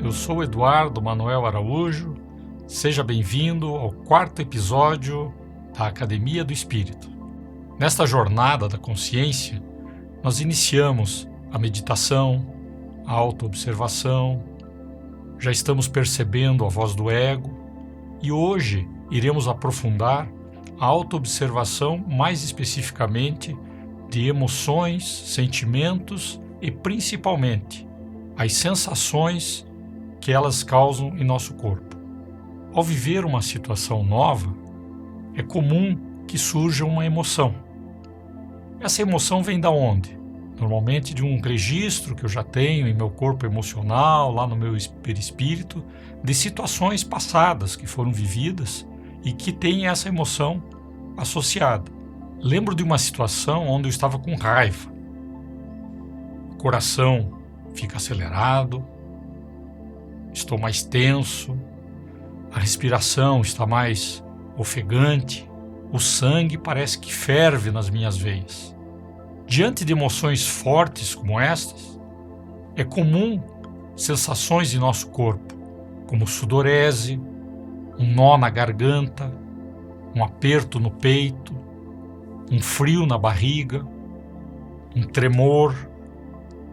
Eu sou o Eduardo Manuel Araújo, seja bem-vindo ao 4º episódio da Academia do Espírito. Nesta jornada da consciência, nós iniciamos a meditação, a autoobservação, já estamos percebendo a voz do ego e hoje iremos aprofundar a autoobservação mais especificamente de emoções, sentimentos e principalmente as sensações que elas causam em nosso corpo. Ao viver uma situação nova, é comum que surja uma emoção. Essa emoção vem da onde? Normalmente de um registro que eu já tenho em meu corpo emocional, lá no meu perispírito, de situações passadas que foram vividas e que têm essa emoção associada. Lembro de uma situação onde eu estava com raiva. O coração fica acelerado, estou mais tenso, a respiração está mais ofegante, o sangue parece que ferve nas minhas veias. Diante de emoções fortes como estas, é comum sensações em nosso corpo, como sudorese, um nó na garganta, um aperto no peito, um frio na barriga, um tremor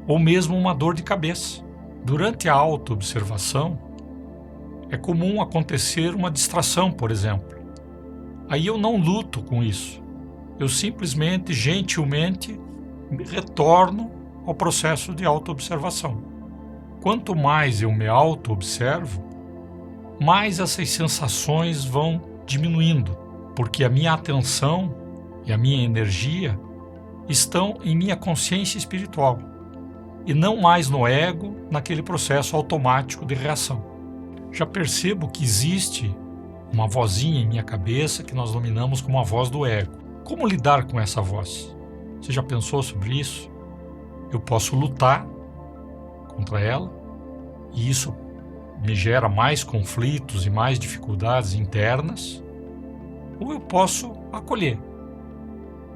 ou mesmo uma dor de cabeça. Durante a autoobservação, é comum acontecer uma distração, por exemplo. Aí eu não luto com isso. Eu simplesmente, gentilmente, retorno ao processo de autoobservação. Quanto mais eu me autoobservo, mais essas sensações vão diminuindo, porque a minha atenção e a minha energia estão em minha consciência espiritual e não mais no ego, naquele processo automático de reação. Já percebo que existe uma vozinha em minha cabeça que nós nominamos como a voz do ego. Como lidar com essa voz? Você já pensou sobre isso? Eu posso lutar contra ela e isso me gera mais conflitos e mais dificuldades internas, ou eu posso acolher.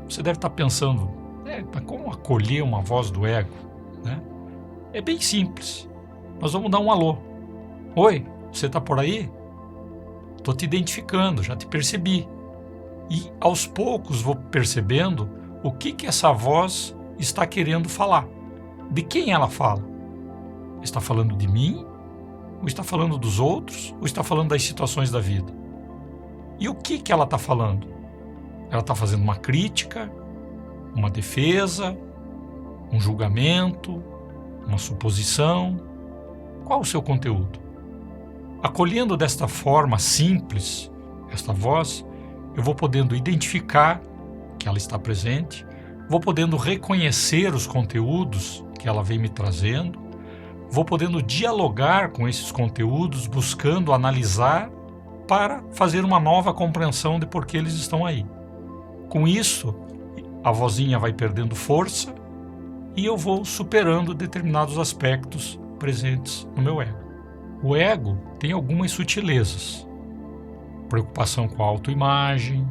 Você deve estar pensando, mas como acolher uma voz do ego? É bem simples. Nós vamos dar um alô. Oi, você está por aí? Estou te identificando, já te percebi. E aos poucos vou percebendo o que essa voz está querendo falar. De quem ela fala? Está falando de mim? Ou está falando dos outros? Ou está falando das situações da vida? E o que ela está falando? Ela está fazendo uma crítica, uma defesa, um julgamento, uma suposição? Qual o seu conteúdo? Acolhendo desta forma simples esta voz, eu vou podendo identificar que ela está presente, vou podendo reconhecer os conteúdos que ela vem me trazendo, vou podendo dialogar com esses conteúdos, buscando analisar para fazer uma nova compreensão de por que eles estão aí. Com isso, a vozinha vai perdendo força e eu vou superando determinados aspectos presentes no meu ego. O ego tem algumas sutilezas. Preocupação com a autoimagem,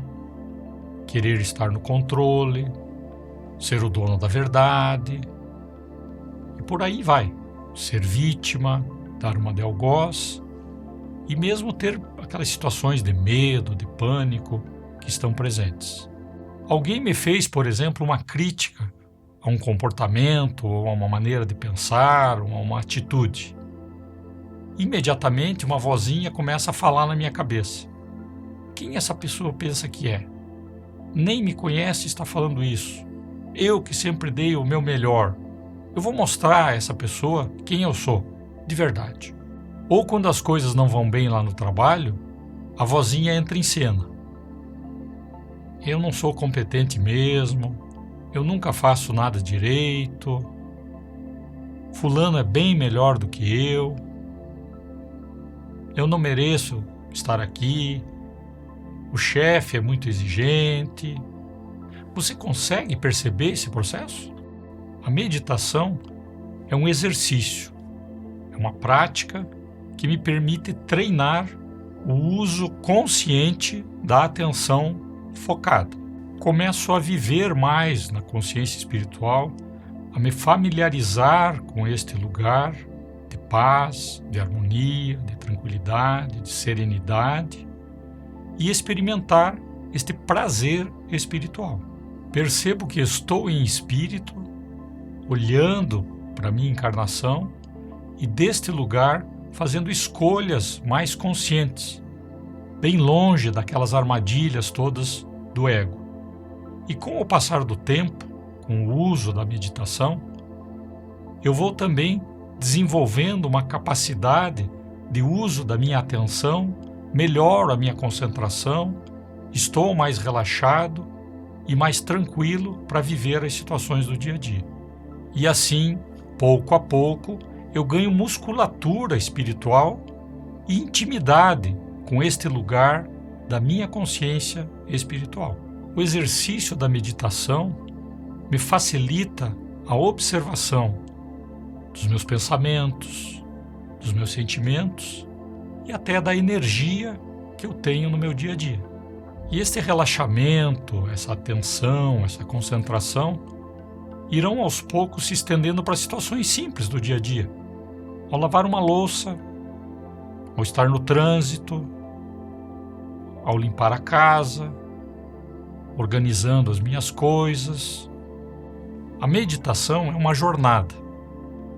querer estar no controle, ser o dono da verdade, e por aí vai. Ser vítima, dar uma de algoz, e mesmo ter aquelas situações de medo, de pânico que estão presentes. Alguém me fez, por exemplo, uma crítica a um comportamento, ou a uma maneira de pensar, ou a uma atitude. Imediatamente uma vozinha começa a falar na minha cabeça. Quem essa pessoa pensa que é? Nem me conhece e está falando isso. Eu que sempre dei o meu melhor. Eu vou mostrar a essa pessoa quem eu sou, de verdade. Ou quando as coisas não vão bem lá no trabalho, a vozinha entra em cena. Eu não sou competente mesmo, eu nunca faço nada direito, fulano é bem melhor do que eu não mereço estar aqui, o chefe é muito exigente. Você consegue perceber esse processo? A meditação é um exercício, é uma prática que me permite treinar o uso consciente da atenção focada. Começo a viver mais na consciência espiritual, a me familiarizar com este lugar de paz, de harmonia, de tranquilidade, de serenidade e experimentar este prazer espiritual. Percebo que estou em espírito, olhando para a minha encarnação e deste lugar fazendo escolhas mais conscientes, bem longe daquelas armadilhas todas do ego. E com o passar do tempo, com o uso da meditação, eu vou também desenvolvendo uma capacidade de uso da minha atenção, melhoro a minha concentração, estou mais relaxado e mais tranquilo para viver as situações do dia a dia. E assim, pouco a pouco, eu ganho musculatura espiritual e intimidade com este lugar da minha consciência espiritual. O exercício da meditação me facilita a observação dos meus pensamentos, dos meus sentimentos e até da energia que eu tenho no meu dia a dia. E este relaxamento, essa atenção, essa concentração irão aos poucos se estendendo para situações simples do dia a dia. Ao lavar uma louça, ao estar no trânsito, ao limpar a casa, organizando as minhas coisas. A meditação é uma jornada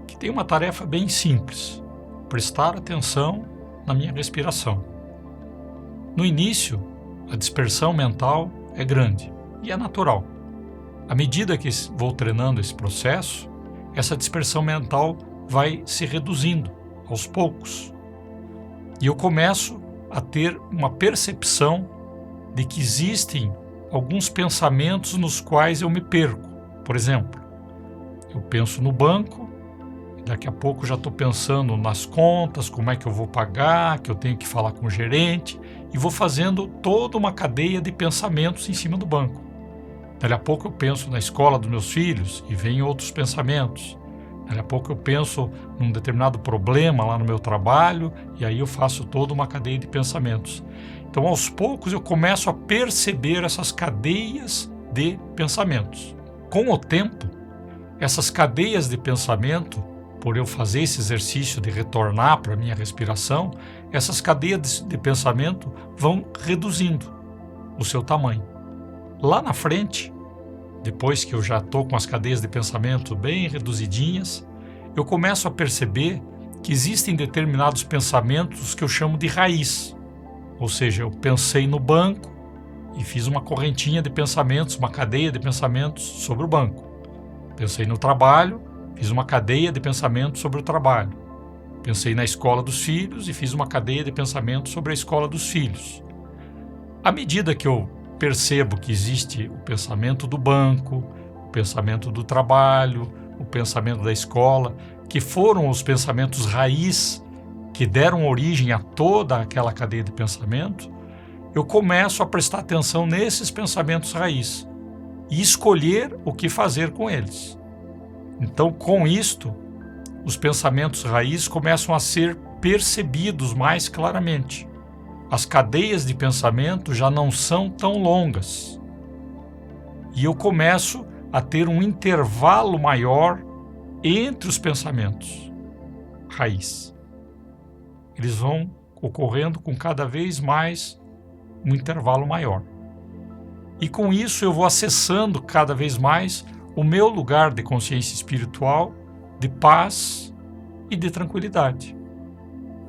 que tem uma tarefa bem simples: prestar atenção na minha respiração. No início, a dispersão mental é grande e é natural. À medida que vou treinando esse processo, essa dispersão mental vai se reduzindo aos poucos. E eu começo a ter uma percepção de que existem alguns pensamentos nos quais eu me perco. Por exemplo, eu penso no banco, e daqui a pouco já estou pensando nas contas, como é que eu vou pagar, que eu tenho que falar com o gerente, e vou fazendo toda uma cadeia de pensamentos em cima do banco. Daqui a pouco eu penso na escola dos meus filhos e vem outros pensamentos. Daqui a pouco eu penso num determinado problema lá no meu trabalho e aí eu faço toda uma cadeia de pensamentos. Então, aos poucos, eu começo a perceber essas cadeias de pensamentos. Com o tempo, essas cadeias de pensamento, por eu fazer esse exercício de retornar para a minha respiração, essas cadeias de pensamento vão reduzindo o seu tamanho. Lá na frente, depois que eu já estou com as cadeias de pensamento bem reduzidinhas, eu começo a perceber que existem determinados pensamentos que eu chamo de raiz. Ou seja, eu pensei no banco e fiz uma correntinha de pensamentos, uma cadeia de pensamentos sobre o banco. Pensei no trabalho, fiz uma cadeia de pensamentos sobre o trabalho. Pensei na escola dos filhos e fiz uma cadeia de pensamentos sobre a escola dos filhos. À medida que eu percebo que existe o pensamento do banco, o pensamento do trabalho, o pensamento da escola, que foram os pensamentos raiz que deram origem a toda aquela cadeia de pensamento, eu começo a prestar atenção nesses pensamentos raiz e escolher o que fazer com eles. Então, com isto, os pensamentos raiz começam a ser percebidos mais claramente. As cadeias de pensamento já não são tão longas. E eu começo a ter um intervalo maior entre os pensamentos raiz. Eles vão ocorrendo com cada vez mais um intervalo maior. E com isso eu vou acessando cada vez mais o meu lugar de consciência espiritual, de paz e de tranquilidade.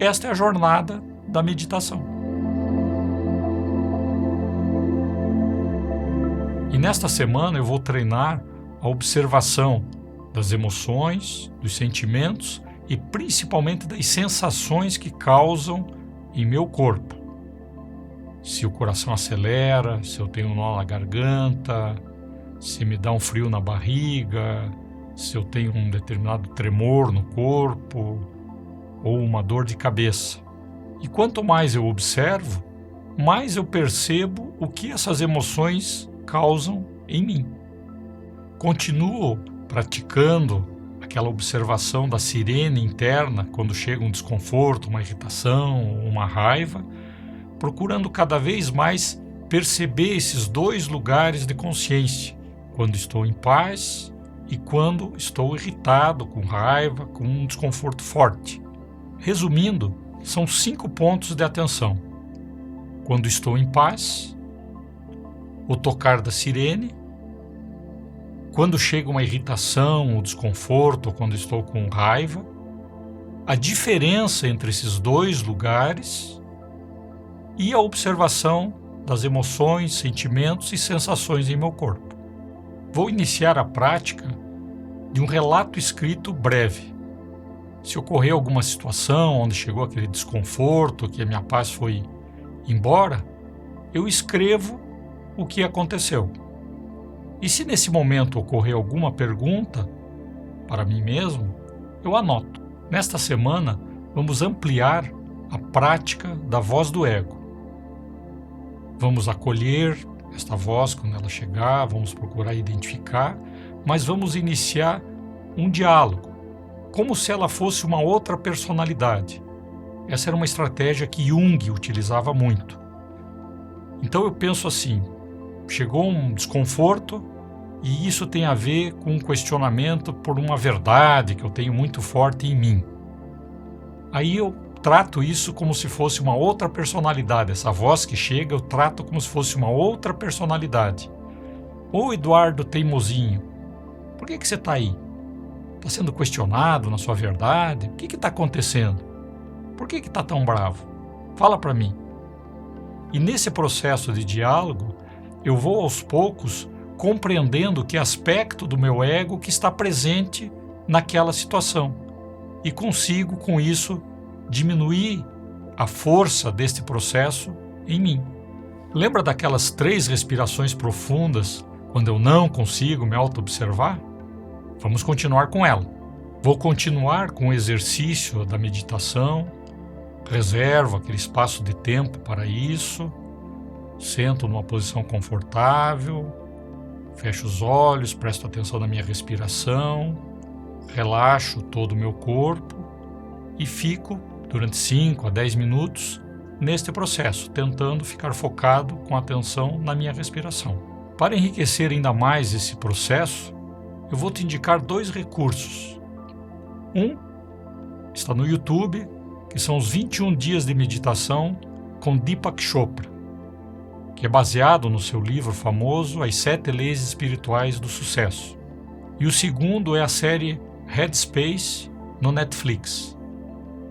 Esta é a jornada da meditação. E nesta semana eu vou treinar a observação das emoções, dos sentimentos e principalmente das sensações que causam em meu corpo. Se o coração acelera, se eu tenho um nó na garganta, se me dá um frio na barriga, se eu tenho um determinado tremor no corpo ou uma dor de cabeça. E quanto mais eu observo, mais eu percebo o que essas emoções causam em mim. Continuo praticando aquela observação da sirene interna quando chega um desconforto, uma irritação, uma raiva, procurando cada vez mais perceber esses dois lugares de consciência, quando estou em paz e quando estou irritado, com raiva, com um desconforto forte. Resumindo, são 5 pontos de atenção: quando estou em paz, o tocar da sirene, quando chega uma irritação, um desconforto, ou quando estou com raiva, a diferença entre esses 2 lugares e a observação das emoções, sentimentos e sensações em meu corpo. Vou iniciar a prática de um relato escrito breve. Se ocorrer alguma situação onde chegou aquele desconforto, que a minha paz foi embora, eu escrevo o que aconteceu. E se nesse momento ocorrer alguma pergunta para mim mesmo, eu anoto. Nesta semana, vamos ampliar a prática da voz do ego. Vamos acolher esta voz quando ela chegar, vamos procurar identificar, mas vamos iniciar um diálogo, como se ela fosse uma outra personalidade. Essa era uma estratégia que Jung utilizava muito. Então eu penso assim, chegou um desconforto e isso tem a ver com um questionamento por uma verdade que eu tenho muito forte em mim. Aí eu trato isso como se fosse uma outra personalidade. Essa voz que chega eu trato como se fosse uma outra personalidade. Ô Eduardo teimosinho, por que você está aí? Está sendo questionado na sua verdade? O que está acontecendo? Por que está tão bravo? Fala para mim. E nesse processo de diálogo, eu vou aos poucos compreendendo que aspecto do meu ego que está presente naquela situação. E consigo, com isso, diminuir a força deste processo em mim. Lembra daquelas 3 respirações profundas quando eu não consigo me auto-observar? Vamos continuar com ela. Vou continuar com o exercício da meditação, reservo aquele espaço de tempo para isso, sento numa posição confortável, fecho os olhos, presto atenção na minha respiração, relaxo todo o meu corpo e fico durante 5 a 10 minutos neste processo, tentando ficar focado com atenção na minha respiração. Para enriquecer ainda mais esse processo, eu vou te indicar 2 recursos. Um está no YouTube, que são os 21 dias de meditação com Deepak Chopra, que é baseado no seu livro famoso As 7 Leis Espirituais do Sucesso. E o segundo é a série Headspace no Netflix,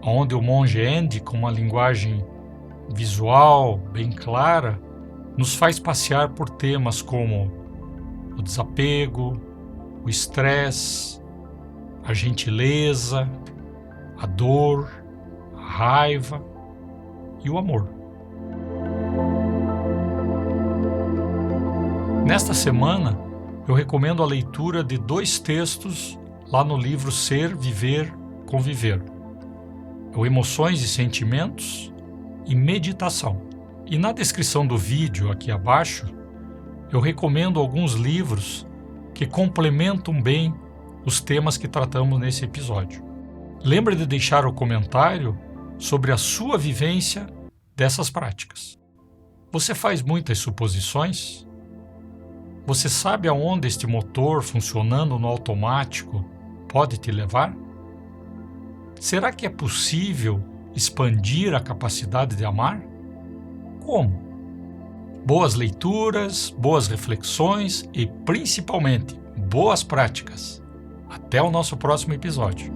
onde o monge Andy, com uma linguagem visual bem clara, nos faz passear por temas como o desapego, o estresse, a gentileza, a dor, a raiva e o amor. Nesta semana, eu recomendo a leitura de 2 textos lá no livro Ser, Viver, Conviver. O Emoções e Sentimentos e Meditação. E na descrição do vídeo aqui abaixo, eu recomendo alguns livros que complementam bem os temas que tratamos nesse episódio. Lembre de deixar o comentário sobre a sua vivência dessas práticas. Você faz muitas suposições? Você sabe aonde este motor funcionando no automático pode te levar? Será que é possível expandir a capacidade de amar? Como? Boas leituras, boas reflexões e, principalmente, boas práticas. Até o nosso próximo episódio.